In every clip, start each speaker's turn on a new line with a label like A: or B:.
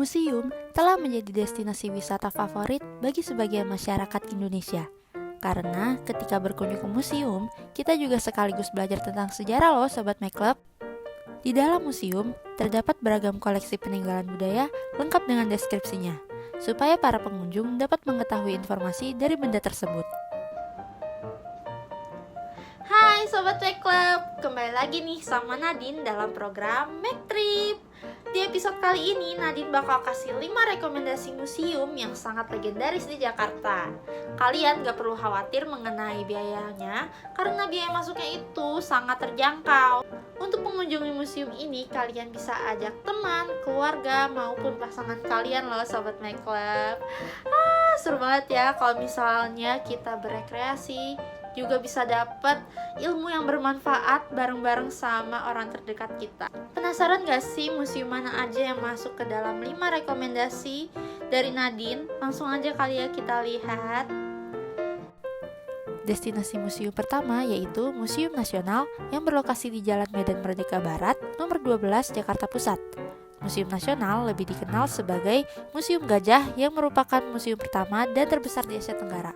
A: Museum telah menjadi destinasi wisata favorit bagi sebagian masyarakat Indonesia. Karena ketika berkunjung ke museum, kita juga sekaligus belajar tentang sejarah loh Sobat MyClub. Di dalam museum, terdapat beragam koleksi peninggalan budaya lengkap dengan deskripsinya, supaya para pengunjung dapat mengetahui informasi dari benda tersebut.
B: Hai Sobat MyClub, kembali lagi nih sama Nadine dalam program Make Trip. Di episode kali ini Nadine bakal kasih 5 rekomendasi museum yang sangat legendaris di Jakarta. Kalian gak perlu khawatir mengenai biayanya, karena biaya masuknya itu sangat terjangkau. Untuk mengunjungi museum ini, kalian bisa ajak teman, keluarga, maupun pasangan kalian loh Sobat MyClub. Seru banget ya kalau misalnya kita berekreasi, juga bisa dapat ilmu yang bermanfaat bareng-bareng sama orang terdekat kita. Penasaran gak sih museum mana aja yang masuk ke dalam 5 rekomendasi dari Nadine? Langsung aja kali ya kita lihat.
A: Destinasi museum pertama yaitu Museum Nasional yang berlokasi di Jalan Medan Merdeka Barat, nomor 12, Jakarta Pusat. Museum Nasional lebih dikenal sebagai Museum Gajah yang merupakan museum pertama dan terbesar di Asia Tenggara.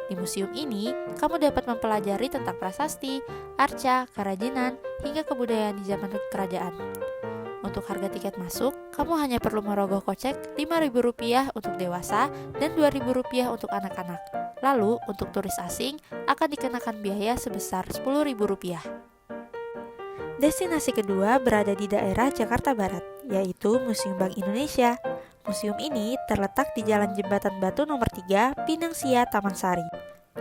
A: Di museum ini, kamu dapat mempelajari tentang prasasti, arca, kerajinan, hingga kebudayaan di zaman kerajaan. Untuk harga tiket masuk, kamu hanya perlu merogoh kocek Rp5.000 untuk dewasa dan Rp2.000 untuk anak-anak. Lalu, untuk turis asing akan dikenakan biaya sebesar Rp10.000. Destinasi kedua berada di daerah Jakarta Barat, yaitu Museum Bank Indonesia. Museum ini terletak di Jalan Jembatan Batu nomor 3, Pinang Sia, Taman Sari.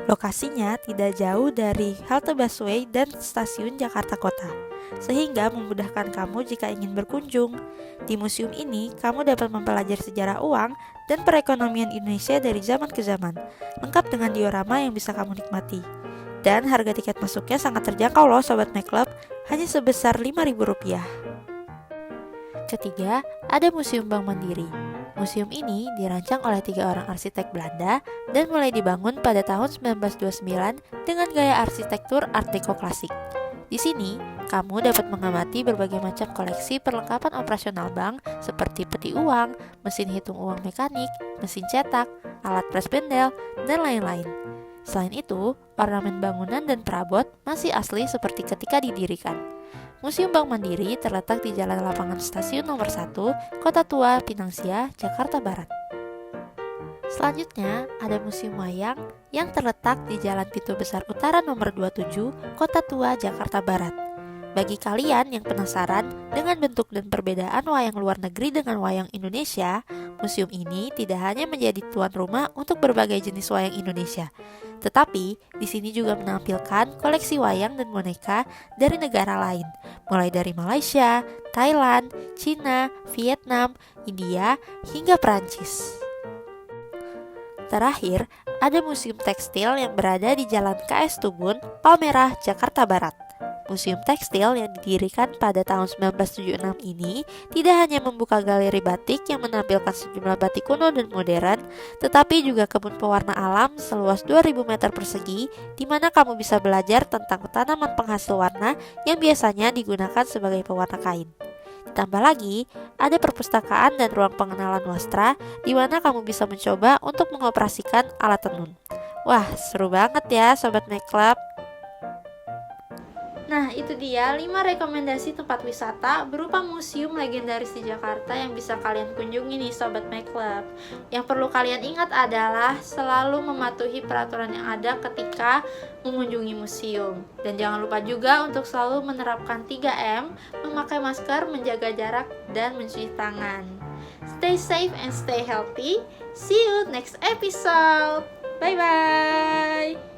A: Lokasinya tidak jauh dari halte busway dan stasiun Jakarta Kota, sehingga memudahkan kamu jika ingin berkunjung. Di museum ini, kamu dapat mempelajari sejarah uang dan perekonomian Indonesia dari zaman ke zaman, lengkap dengan diorama yang bisa kamu nikmati. Dan harga tiket masuknya sangat terjangkau loh Sobat MyClub, hanya sebesar Rp5.000. Ketiga, ada Museum Bank Mandiri. Museum ini dirancang oleh 3 orang arsitek Belanda dan mulai dibangun pada tahun 1929 dengan gaya arsitektur Art Deco klasik. Di sini, kamu dapat mengamati berbagai macam koleksi perlengkapan operasional bank seperti peti uang, mesin hitung uang mekanik, mesin cetak, alat pres bendel, dan lain-lain. Selain itu, ornamen bangunan dan perabot masih asli seperti ketika didirikan. Museum Bank Mandiri terletak di Jalan Lapangan Stasiun nomor 1, Kota Tua, Pinang Sia, Jakarta Barat. Selanjutnya, ada Museum Wayang yang terletak di Jalan Pintu Besar Utara nomor 27, Kota Tua, Jakarta Barat. Bagi kalian yang penasaran dengan bentuk dan perbedaan wayang luar negeri dengan wayang Indonesia, museum ini tidak hanya menjadi tuan rumah untuk berbagai jenis wayang Indonesia, tetapi di sini juga menampilkan koleksi wayang dan boneka dari negara lain, mulai dari Malaysia, Thailand, Cina, Vietnam, India, hingga Perancis. Terakhir, ada Museum Tekstil yang berada di Jalan KS Tubun, Palmerah, Jakarta Barat. Museum Tekstil yang didirikan pada tahun 1976 ini tidak hanya membuka galeri batik yang menampilkan sejumlah batik kuno dan modern, tetapi juga kebun pewarna alam seluas 2000 meter persegi, di mana kamu bisa belajar tentang tanaman penghasil warna yang biasanya digunakan sebagai pewarna kain. Ditambah lagi, ada perpustakaan dan ruang pengenalan wastra, di mana kamu bisa mencoba untuk mengoperasikan alat tenun. Wah, seru banget ya Sobat MyClub.
B: Nah, itu dia 5 rekomendasi tempat wisata berupa museum legendaris di Jakarta yang bisa kalian kunjungi nih Sobat MyClub. Yang perlu kalian ingat adalah selalu mematuhi peraturan yang ada ketika mengunjungi museum. Dan jangan lupa juga untuk selalu menerapkan 3M, memakai masker, menjaga jarak, dan mencuci tangan. Stay safe and stay healthy. See you next episode. Bye-bye.